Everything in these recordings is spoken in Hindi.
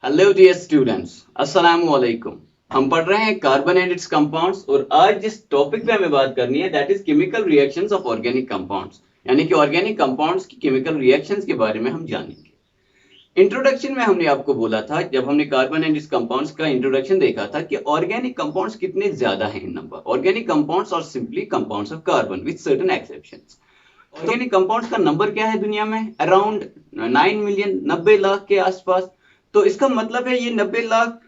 हेलो डियर स्टूडेंट्स, अस्सलाम वालेकुम। हम पढ़ रहे हैं कार्बन एंड इट्स कंपाउंड्स और आज जिस टॉपिक पे हमें बात करनी है that is chemical reactions of organic compounds, यानी कि ऑर्गेनिक कंपाउंड्स की केमिकल रिएक्शंस के बारे में हम जानेंगे। इंट्रोडक्शन में हमने आपको बोला था, जब हमने कार्बन एंड इट्स कंपाउंड्स का इंट्रोडक्शन देखा था कि ऑर्गेनिक कंपाउंड्स कितने ज्यादा हैं इन नंबर। ऑर्गेनिक कंपाउंड्स और simply compounds of carbon with certain exceptions. Organic compounds का नंबर क्या है दुनिया में? अराउंड 9 मिलियन, 90 लाख के आसपास। तो इसका मतलब है ये 90 लाख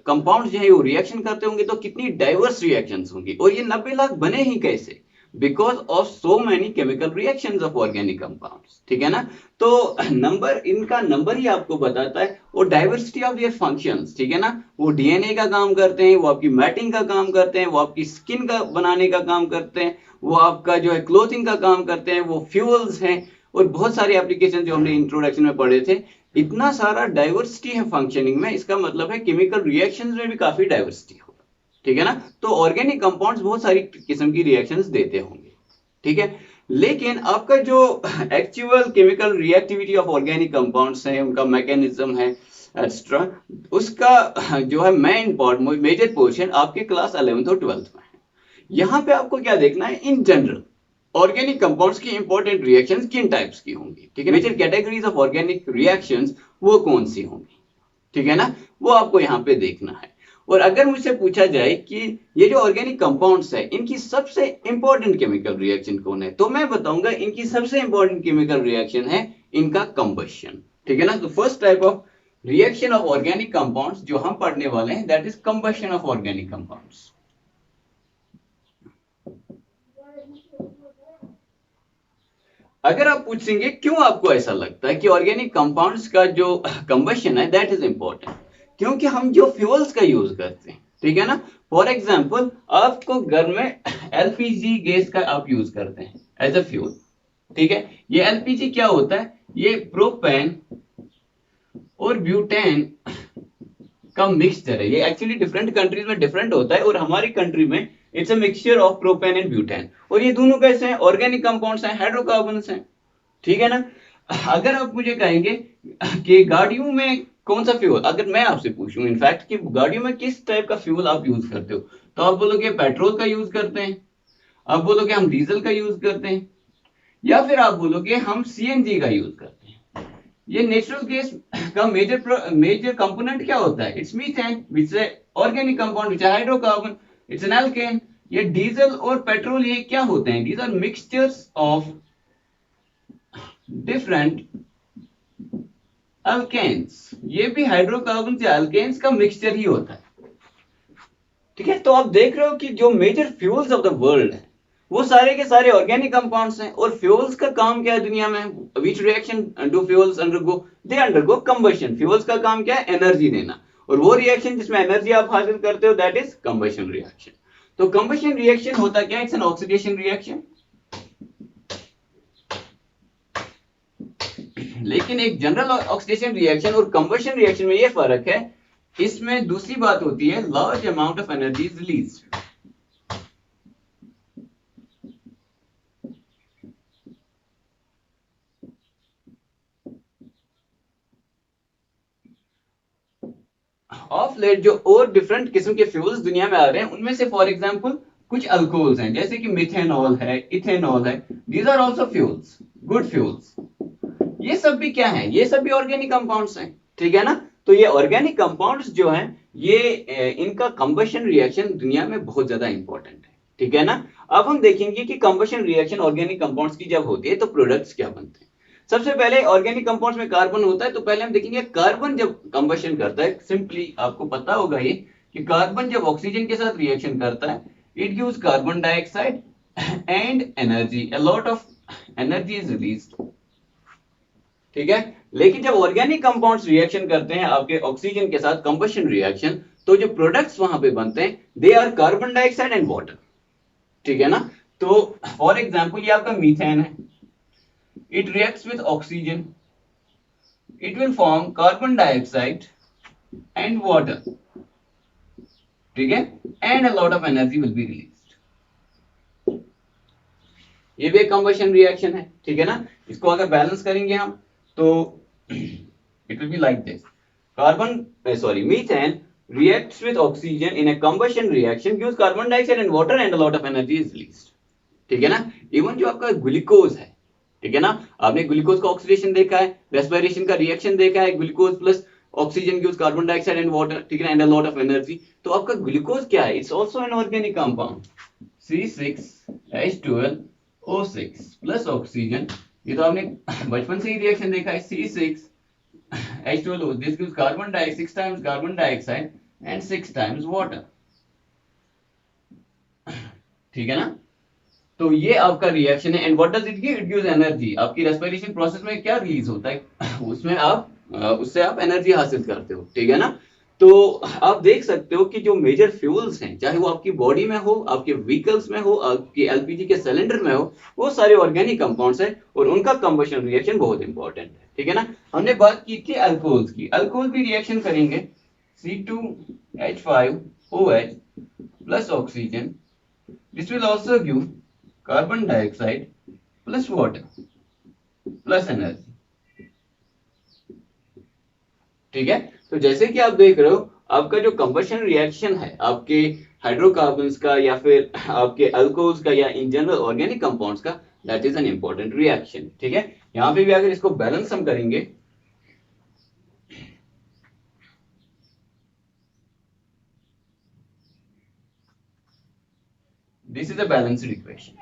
कंपाउंड्स जो है वो रिएक्शन करते होंगे, तो कितनी डाइवर्स रिएक्शंस होंगी। और ये 90 लाख बने ही कैसे? Because of so many chemical reactions of organic compounds. ठीक है ना? तो नंबर, इनका नंबर ही आपको बताता है और डाइवर्सिटी ऑफ देयर फंक्शंस। ठीक है ना? वो डीएनए का काम करते हैं, वो आपकी मैटिंग का काम करते हैं, वो आपकी स्किन का बनाने का काम करते हैं, वो आपका जो है क्लोथिंग का काम करते हैं, वो फ्यूल्स हैं और बहुत सारे एप्लीकेशन जो हमने इंट्रोडक्शन में पढ़े थे। इतना सारा डाइवर्सिटी है फंक्शनिंग में, इसका मतलब है केमिकल रिएक्शंस में भी काफी डाइवर्सिटी होगा। ठीक है ना? तो ऑर्गेनिक कंपाउंड्स बहुत सारी किस्म की रिएक्शंस देते होंगे। ठीक है, लेकिन आपका जो actual chemical reactivity of organic compounds है, उनका मैकेनिज्म है एक्स्ट्रा, उसका जो है मेन पार्ट, मेजर पोर्शन आपके क्लास 11th और 12th में है। यहां पे आपको क्या देखना है? इन जनरल ऑर्गेनिक कंपाउंड्स की इंपॉर्टेंट रिएक्शंस किन टाइप्स की होंगी। ठीक है, major categories of organic reactions वो कौन सी होंगी। ठीक है ना? वो आपको यहाँ पे देखना है। और अगर मुझसे पूछा जाए कि ये जो ऑर्गेनिक कंपाउंड्स है इनकी सबसे इंपॉर्टेंट केमिकल रिएक्शन कौन है, तो मैं बताऊंगा इनकी सबसे इंपॉर्टेंट केमिकल रिएक्शन है इनका कंबशन। ठीक है ना? तो first type of reaction of organic compounds जो हम पढ़ने वाले हैं that is combustion of organic compounds. अगर आप पूछेंगे क्यों आपको ऐसा लगता है कि ऑर्गेनिक कंपाउंड्स का जो कंबशन है दैट इज इंपॉर्टेंट, क्योंकि हम जो फ्यूल्स का यूज करते हैं, ठीक है ना, फॉर एग्जांपल आपको घर में एलपीजी गैस का आप यूज करते हैं एज अ फ्यूल। ठीक है, ये एलपीजी क्या होता है? ये प्रोपेन और ब्यूटेन का मिक्सचर है। ये एक्चुअली डिफरेंट कंट्रीज में डिफरेंट होता है और हमारी कंट्री में it's a mixture of propane and butane. और ये दोनों कैसे हैं? ऑर्गेनिक कंपाउंड्स हैं, हाइड्रोकार्बन्स हैं। ठीक है ना? अगर आप मुझे कहेंगे कि गाड़ियों में कौन सा फ्यूल, अगर मैं आपसे पूछूं इनफैक्ट कि गाड़ियों में किस टाइप का फ्यूल आप यूज करते हो, तो आप बोलोगे पेट्रोल का यूज करते हैं, आप बोलोगे हम डीजल का यूज करते हैं, या फिर आप बोलोगे हम सीएनजी का यूज करते हैं। ये नेचुरल गैस का मेजर कंपोनेंट क्या होता है? इट्स मीथेन विच है ऑर्गेनिक कंपाउंड विच है हाइड्रोकार्बन, इट्स एन एल्केन। ये डीजल और पेट्रोल ये क्या होते हैं? These are mixtures of different alkanes. ये भी हाइड्रोकार्बन से अल्केन्स का मिक्सचर ही होता है। ठीक है, तो आप देख रहे हो कि जो major fuels of the world है वो सारे के सारे ऑर्गेनिक कंपाउंड्स हैं। और फ्यूल्स का काम क्या है दुनिया में? Which reaction do fuels undergo? They undergo combustion. Fuels का काम क्या है? एनर्जी देना। और वो रिएक्शन जिसमें एनर्जी आप हासिल करते हो दैट इज कंबशन रिएक्शन। तो कंबशन रिएक्शन होता क्या? It's an oxidation reaction. लेकिन एक जनरल ऑक्सीडेशन रिएक्शन और कंबशन रिएक्शन में ये फर्क है, इसमें दूसरी बात होती है large amount of energy is release. Of late जो और डिफरेंट किस्म के फ्यूल्स दुनिया में आ रहे हैं उनमें से फॉर एग्जांपल कुछ अल्कोहल्स हैं, जैसे कि मिथेनॉल है, इथेनॉल है। These are also fuels, good fuels. ये सब भी क्या है? ये सब भी ऑर्गेनिक कंपाउंड्स हैं। ठीक है ना? तो ये ऑर्गेनिक कंपाउंड्स जो हैं ये इनका कंबशन रिएक्शन दुनिया में बहुत ज्यादा इंपॉर्टेंट है। ठीक है ना? अब हम देखेंगे कि कंबशन रिएक्शन ऑर्गेनिक कंपाउंड्स की जब होती है तो प्रोडक्ट्स क्या बनते हैं। सबसे पहले ऑर्गेनिक कंपाउंड्स में कार्बन होता है, तो पहले हम देखेंगे कार्बन जब कंबशन करता है, सिंपली आपको पता होगा ये कि कार्बन जब ऑक्सीजन के साथ रिएक्शन करता है it gives carbon dioxide and energy, a lot of energy is released. ठीक है, लेकिन जब ऑर्गेनिक कंपाउंड्स रिएक्शन करते हैं आपके ऑक्सीजन के साथ कंबशन रिएक्शन, तो जो प्रोडक्ट्स वहां पे बनते हैं they are carbon dioxide and water. ठीक है ना? तो फॉर एग्जांपल ये आपका मीथेन है, it reacts with oxygen, it will form carbon dioxide and water. ठीक है, and a lot of energy will be released. ये भी एक कंबशन रिएक्शन है। ठीक है ना? इसको अगर बैलेंस करेंगे हम तो it will be like this. methane reacts with oxygen in a combustion reaction, gives carbon dioxide and water, and a lot of energy is released. ठीक है ना. इवन जो आपका ग्लूकोज है, ठीक है ना, आपने ग्लूकोज का ऑक्सीडेशन देखा है, रेस्पिरेशन का रिएक्शन देखा है, glucose plus oxygen gives carbon dioxide and water, ठीक है ना, and a lot of energy. तो आपका ग्लूकोज क्या है? It's also an organic compound, C6H12O6 plus oxygen. ये तो आपने बचपन से ही रिएक्शन देखा है, C6H12O, this gives carbon dioxide, 6 times carbon dioxide and 6 times water. ठीक है ना. तो ये आपका रिएक्शन है. And what does it give? It gives energy. आपकी रेस्पिरेशन प्रोसेस में क्या रिलीज होता है? उसमें आप उससे आप एनर्जी हासिल करते हो, ठीक है ना. तो आप देख सकते हो कि जो मेजर फ्यूल्स हैं, चाहे वो आपकी बॉडी में हो, आपके व्हीकल्स में हो, आपके एलपीजी के सिलेंडर में हो, वो सारे ऑर्गेनिक कंपाउंड्स हैं और उनका कंबशन रिएक्शन बहुत इंपॉर्टेंट है, ठीक है ना. हमने बात की थी अल्कोहल्स की. अल्कोहल भी रिएक्शन करेंगे, C2H5OH plus oxygen. This will also give carbon dioxide plus water plus energy. ठीक है. तो जैसे कि आप देख रहे हो, आपका जो कंबशन रिएक्शन है आपके हाइड्रोकार्बन्स का या फिर आपके अल्कोहल्स का या इन जनरल ऑर्गेनिक कंपाउंड्स का, that is an important reaction. ठीक है. यहां पे भी अगर इसको बैलेंस हम करेंगे, this is a balanced equation.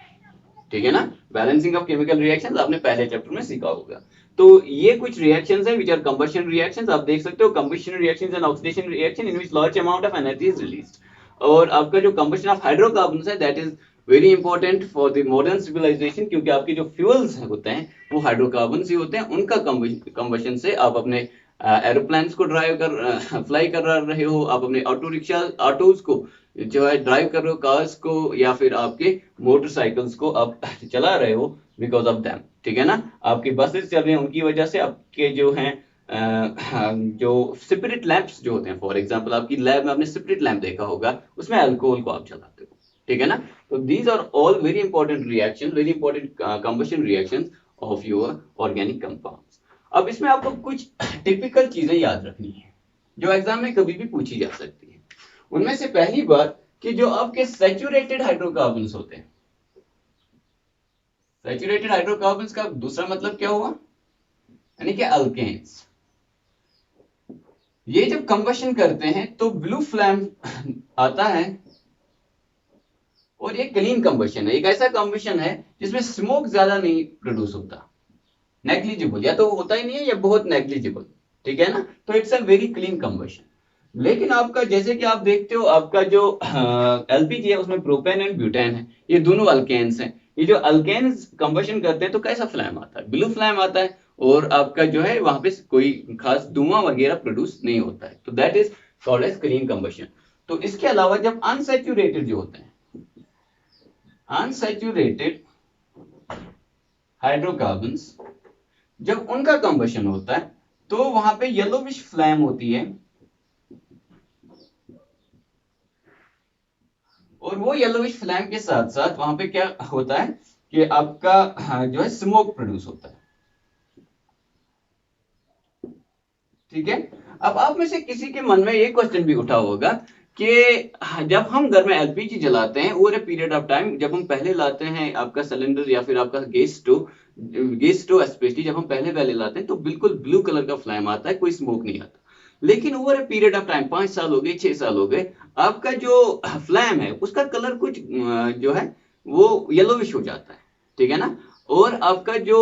ठीक है ना. बैलेंसिंग ऑफ केमिकल रिएक्शंस आपने पहले चैप्टर में सीखा होगा. तो ये कुछ रिएक्शंस हैं व्हिच आर कंबशन रिएक्शंस. आप देख सकते हो combustion reactions and oxidation reaction in which large amount of energy is released. और आपका जो कंबशन ऑफ हाइड्रोकार्बन्स है, that is very important for the modern civilisation, क्योंकि आपके जो फ्यूल्स होते हैं वो हाइड्रोकार्बन्स ही होते हैं. उनका कंबशन से आप अपने एरोप्लेन्स को फ्लाई कर रहे हो, आप अपने ऑटो रिक्शा ऑटोज को जो है ड्राइव कर रहे हो, कार्स को या फिर आपके मोटरसाइकिल्स को आप चला रहे हो बिकॉज ऑफ दैम. ठीक है ना. आपकी बसेस चल रही हैं उनकी वजह से. आपके जो हैं जो स्पिरिट लैंप्स जो होते हैं, फॉर एग्जांपल आपकी लैब में आपने स्पिरिट लैंप देखा होगा, उसमें अल्कोहल को आप चलाते हो. ठीक है ना. तो these are all very important reaction, very important combustion reactions of your organic compounds. अब इसमें आपको कुछ टिपिकल चीजें याद रखनी है जो एग्जाम में कभी भी पूछी जा सकती है. उनमें से पहली बात कि जो आपके सैचुरेटेड हाइड्रोकार्बन्स होते हैं, सैचुरेटेड हाइड्रोकार्बन्स का दूसरा मतलब क्या हुआ? यानी कि अल्केन्स. ये जब कंबशन करते हैं तो ब्लू फ्लेम आता है और ये क्लीन कंबशन है. एक ऐसा कंबशन है जिसमें स्मोक ज्यादा नहीं प्रोड्यूस होता, नेग्लिजिबल, या तो होता ही नहीं है या बहुत नेग्लिजिबल. ठीक है ना. तो it's a very clean combustion. लेकिन आपका जैसे कि आप देखते हो, आपका जो एलपीजी है उसमें प्रोपेन एंड ब्यूटेन है, ये दोनों अल्केन्स हैं. ये जो अल्केन्स कंबशन करते हैं तो कैसा फ्लेम आता है? ब्लू फ्लेम आता है. और आपका जो है वहां पे कोई खास धुआं वगैरह प्रोड्यूस नहीं होता है. तो that is called as clean combustion. तो इसके अलावा जब अनसैचुरेटेड जो होते हैं, अनसैचुरेटेड हाइड्रोकार्बन्स, जब उनका कंबशन होता है तो वहां पे येलोविश फ्लेम होती है. और वो येलोविश फ्लेम के साथ साथ वहां पे क्या होता है कि आपका जो है स्मोक प्रोड्यूस होता है. ठीक है. अब आप में से किसी के मन में ये क्वेश्चन भी उठा होगा कि जब हम घर में एलपीजी जलाते हैं over a period of time, जब हम पहले लाते हैं आपका सिलेंडर या फिर आपका गैस स्टोव स्पेशली जब हम पहले लाते हैं तो बिल्कुल ब्लू कलर का फ्लेम आता है, कोई स्मोक नहीं आता. लेकिन over a period of time, 5 साल हो गए, 6 साल हो गए, आपका जो फ्लेम है उसका कलर कुछ जो है वो येलोविश हो जाता है. ठीक है ना. और आपका जो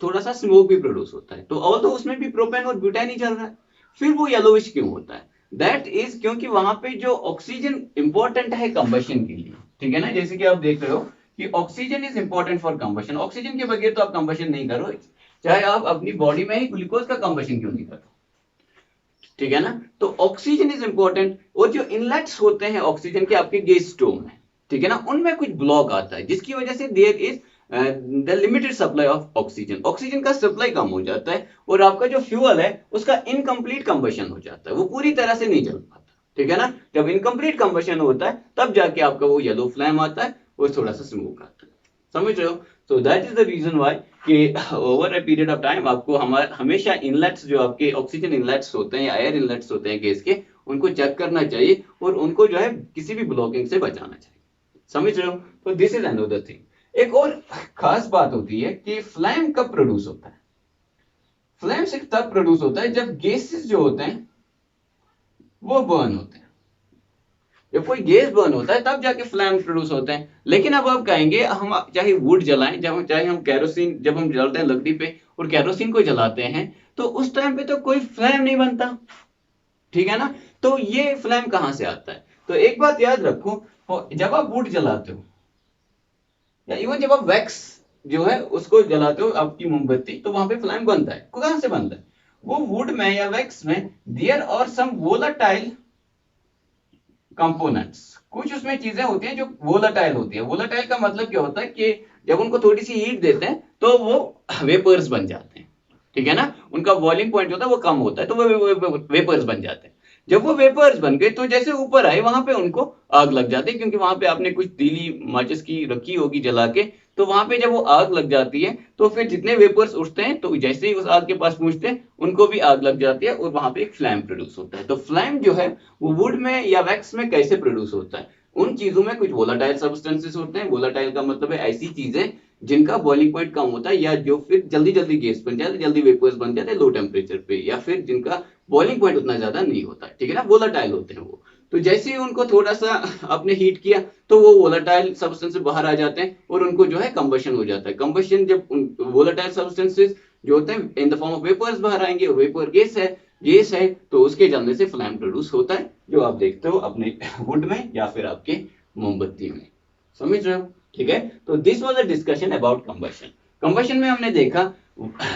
थोड़ा सा स्मोक भी प्रोड्यूस होता है. तो ऑल तो उसमें भी प्रोपेन और ब्यूटेन ही चल रहा है, फिर वो येलोविश क्यों होता है? दैट इज क्योंकि वहां पे जो ऑक्सीजन इंपॉर्टेंट है कंबशन के लिए. ठीक है ना. जैसे कि आप देख रहे हो कि oxygen is important for combustion. Oxygen के बगैर तो आप कंबशन नहीं करो, चाहे आप अपनी बॉडी में ही ग्लूकोज का कंबशन क्यों नहीं करो. ठीक है ना. तो ऑक्सीजन इज इंपॉर्टेंट. और जो इनलेट्स होते हैं ऑक्सीजन के आपके गैस स्टोव में, ठीक है ना, उनमें कुछ ब्लॉक आता है जिसकी वजह से there is the limited supply of oxygen. Oxygen का सप्लाई कम हो जाता है और आपका जो फ्यूल है उसका इनकम्प्लीट कंबशन हो जाता है, वो पूरी तरह से नहीं जल पाता. ठीक है ना. जब इनकम्प्लीट कंबशन होता है तब जाके आपका वो येलो फ्लेम आता है और थोड़ा सा स्मोक आता है. समझ रहे हो. So that is the reason why कि over a period of time आपको हमेशा इनलेट्स जो आपके ऑक्सीजन इनलेट्स होते हैं या एयर इनलेट्स होते हैं गैस के, उनको चेक करना चाहिए और उनको जो है किसी भी ब्लॉकिंग से बचाना चाहिए। समझ रहे हो? तो दिस इज अनदर थिंग। एक और खास बात होती है कि फ्लेम कब प्रोड्यूस होता है। फ्लेम सिर्फ तब प्रोड्यूस होता है जब गैसेस जो होते हैं वो बर्न होते हैं। जब कोई गैस बर्न होता है तब जाके फ्लेम प्रोड्यूस होते हैं। लेकिन अब आप कहेंगे हम चाहे वुड जलाएं, चाहे हम कैरोसिन, जब हम जलाते हैं लकड़ी पे और कैरोसिन को जलाते हैं तो उस टाइम पे तो कोई फ्लेम नहीं बनता, ठीक है ना। तो ये फ्लेम कहां से आता है? तो एक बात याद रखो, जब आप वुड जलाते हो या इवन जब आप वैक्स जो है उसको जलाते हो, आपकी मोमबत्ती, तो वहां पे फ्लेम बनता है। कहां से बनता है? वो वुड में या वैक्स में देयर और सम वोलाटाइल कंपोनेंट्स, कुछ उसमें चीजें होती हैं जो वोलाटाइल होती है। वोलाटाइल का मतलब क्या होता है कि जब उनको थोड़ी सी हीट देते हैं तो वो वेपर्स बन जाते हैं, ठीक है ना। उनका बॉइलिंग पॉइंट होता है वो कम होता है तो वो वेपर्स बन जाते हैं। जब वो वेपर्स बन गए तो जैसे ऊपर आए वहां पे उनको आग लग जाती है, क्योंकि वहां पे आपने कुछ तीली माचिस की रखी होगी जला के, तो वहां पे जब वो आग लग जाती है तो फिर जितने वेपर्स उठते हैं तो जैसे ही उस आग के पास पहुंचते हैं उनको भी आग लग जाती है और वहां पे एक फ्लेम प्रोड्यूस होता है। तो फ्लेम जो है वो वुड में या वैक्स में कैसे प्रोड्यूस होता है? उन चीजों में कुछ वोलाटाइल सब्सटेंसेस होते हैं। वोलाटाइल का मतलब है ऐसी चीजें जिनका बॉइलिंग पॉइंट कम होता है या जो फिर जल्दी जल्दी गैस बन जाते हैं, जल्दी वेपर्स बन जाते हैं लो टेम्परेचर पे, या फिर जिनका बॉइलिंग पॉइंट उतना ज्यादा नहीं होता, ठीक है ना। वोलाटाइल होते हैं वो। तो जैसे ही उनको थोड़ा सा आपने हीट किया तो वो वोलाटाइल सब्सटेंसेस बाहर आ जाते हैं और उनको जो है कंबशन हो जाता है। कंबशन जब वोलाटाइल सब्सटेंसेस जो होते हैं in the form of vapours बाहर आएंगे और वेपर गैस है तो उसके जलने से फ्लेम प्रोड्यूस होता है, जो आप देखते हो अपने वुड में या फिर आपके मोमबत्ती में। समझ रहे हो? ठीक है। तो this was a discussion about combustion. Combustion में हमने देखा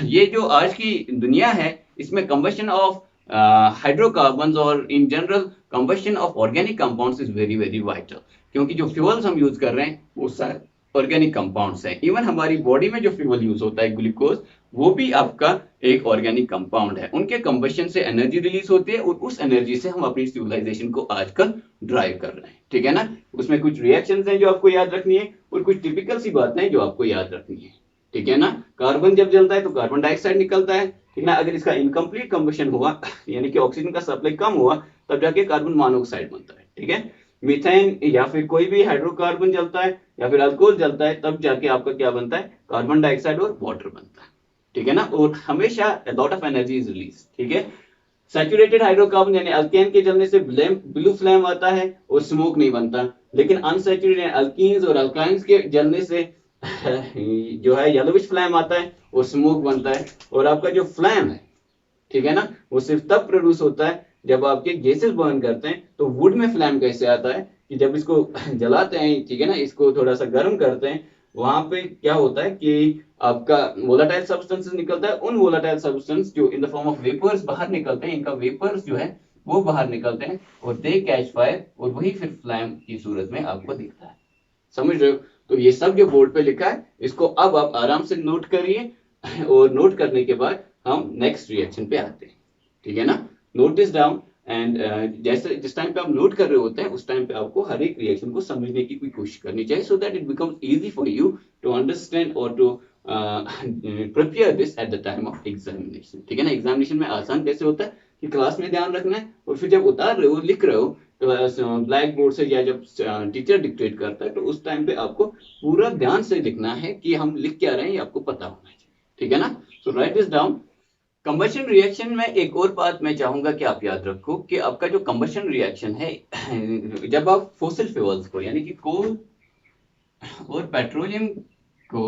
ये जो आज की दुनिया है इसमें कंबशन ऑफ हाइड्रोकार्बन्स और in general combustion of organic compounds is very very vital, क्योंकि जो फ्यूल्स हम यूज कर रहे हैं वो ऑर्गेनिक कंपाउंड्स हैं। इवन हमारी बॉडी में जो फ्यूल यूज होता है ग्लूकोज, वो भी आपका एक ऑर्गेनिक कंपाउंड है। उनके कंबशन से एनर्जी रिलीज होती है और उस एनर्जी से हम अपनी सिविलाइजेशन को आजकल ड्राइव कर रहे हैं, ठीक है ना। उसमें कुछ रिएक्शंस हैं जो आपको याद रखनी है और कुछ टिपिकल सी बातें हैं जो आपको याद रखनी है, ठीक है ना। कार्बन जब जलता है तो कार्बन डाइऑक्साइड निकलता है, ठीक है ना। अगर इसका इनकम्प्लीट कंबशन हुआ यानी कि ऑक्सीजन का सप्लाई कम हुआ तब जाके कार्बन मोनोऑक्साइड बनता है, ठीक है। मीथेन या फिर कोई भी हाइड्रोकार्बन जलता है या फिर अल्कोहल जलता है तब जाके आपका क्या बनता है? कार्बन डाइऑक्साइड और वाटर बनता है, ठीक है ना। और हमेशा lot of energy is release, ठीक है। सैचुरेटेड हाइड्रोकार्बन यानी अल्केन के जलने से ब्लू फ्लेम आता है और स्मोक नहीं बनता, लेकिन अनसैचुरेटेड अल्कीन्स और अल्काइंस के जलने से जो है येलोविश फ्लेम आता है और स्मोक बनता है। और आपका जो फ्लेम है, ठीक है ना, वो सिर्फ तब प्रोड्यूस होता है जब आपके गैसेस बर्न करते हैं। तो वुड में फ्लेम कैसे आता है कि जब इसको जलाते हैं, ठीक है ना, इसको थोड़ा सा गर्म करते हैं, वहां पे क्या होता है कि आपका वोलाटाइल सब्सटेंसेस निकलता है। उन वोलाटाइल सब्सटेंस जो in the form of vapours बाहर निकलते हैं, इनका वेपर्स जो है वो बाहर निकलते हैं और दे कैच फायर और वही फिर फ्लेम की सूरत में आपको दिखता है। समझ रहे हो? तो ये सब जो बोर्ड पे लिखा है इसको अब आप आराम से नोट करिए और नोट करने के बाद हम नेक्स्ट रिएक्शन पे आते हैं, ठीक है ना। नोट दिस डाउन एंड जैसे जिस टाइम पे आप नोट कर रहे होते हैं उस टाइम पे आपको हर एक रिएक्शन को समझने की कोशिश करनी चाहिए, so that it becomes easy for you to understand और to prepare this at the time of examination, ठीक है ना। एग्जामिनेशन में आसान कैसे होता है कि क्लास में ध्यान रखना है और फिर जब उतार रहे हो लिख रहे हो ब्लैक बोर्ड से या जब टीचर डिक्टेट करता है तो उस टाइम पे आपको पूरा ध्यान से लिखना है कि हम लिख क्या रहे हैं ये आपको पता होना चाहिए, ठीक है ना। So write this down. Combustion reaction में एक और बात मैं चाहूंगा कि आप याद रखो कि आपका जो कंबशन रिएक्शन है जब आप फॉसिल फ्यूल्स को यानी कि कोल और पेट्रोलियम को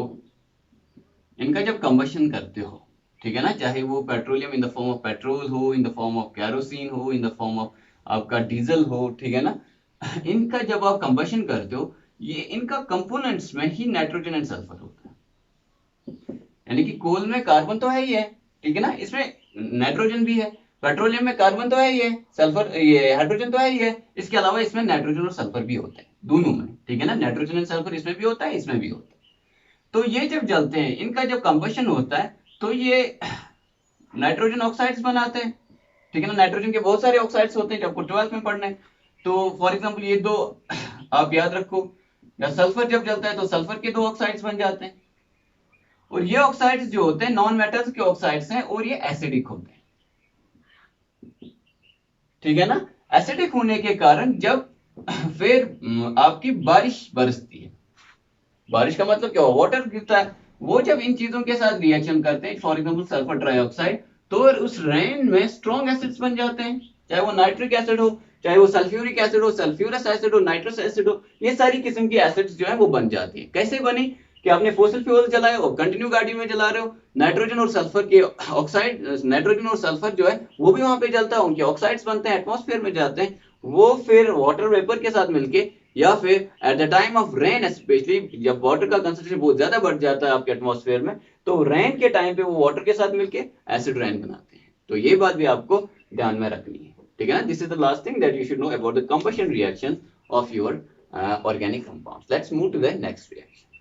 इनका जब कंबशन करते हो, ठीक है ना, चाहे वो petroleum in the form of petrol हो, in the form of kerosene हो, इन द फॉर्म ऑफ आपका डीजल हो, ठीक है ना, इनका जब आप कंबशन करते हो ये इनका कंपोनेंट्स में ही नाइट्रोजन एंड सल्फर होता है। यानी कि कोल में कार्बन तो है ही है, ठीक है ना, इसमें नाइट्रोजन भी है। पेट्रोलियम में कार्बन तो है ही है, सल्फर ये हाइड्रोजन तो है ही है, इसके अलावा इसमें नाइट्रोजन और सल्फर भी होते हैं दोनों में, ठीक है ना। नाइट्रोजन एंड सल्फर इसमें भी होता है, इसमें भी होता है। तो ये जब जलते हैं इनका जब कंबशन होता है तो ये नाइट्रोजन ऑक्साइड्स बनाते हैं, ठीक है ना। नाइट्रोजन के बहुत सारे ऑक्साइड्स होते हैं जो आपको 12th में पढ़ना है। तो फॉर एग्जांपल ये दो आप याद रखो, या सल्फर जब जलता है तो सल्फर के दो ऑक्साइड्स बन जाते हैं, और ये ऑक्साइड्स जो होते हैं नॉन मेटल्स के ऑक्साइड्स हैं और ये एसिडिक होते हैं, ठीक है ना। एसिडिक होने के कारण जब फिर आपकी बारिश बरसती है, बारिश का मतलब क्या हो, वाटर गिरता है, वो जब इन चीजों के साथ रिएक्शन करते हैं, फॉर एग्जांपल सल्फर ट्राइऑक्साइड, तो उस रेन में स्ट्रॉन्ग एसिड्स बन जाते हैं, चाहे वो नाइट्रिक एसिड हो, चाहे वो सल्फ्यूरिक एसिड हो, सल्फ्यूरस एसिड हो, नाइट्रस एसिड हो, ये सारी किस्म की एसिड्स जो है वो बन जाती है। कैसे बनी कि आपने फोसिल फ्यूल जलाए और कंटिन्यू गाड़ी में जला रहे हो, नाइट्रोजन और सल्फर के ऑक्साइड, नाइट्रोजन और सल्फर जो है वो भी वहां पे जलता है, उनके ऑक्साइड्स बनते हैं, एटमॉस्फेयर में जाते हैं, वो फिर वाटर वेपर के साथ मिलके या फिर eight the time of rain, specially जब वाटर का कंसंट्रेशन बहुत ज्यादा बढ़ जाता है आपके एटमॉस्फेयर में, तो रेन के टाइम पे वो वाटर के साथ मिलके एसिड रेन बनाते हैं। तो ये बात भी आपको ध्यान में रखनी है, ठीक है ना। This is the last thing that you should know about the combustion reaction of your organic compounds. Let's move to the next reaction.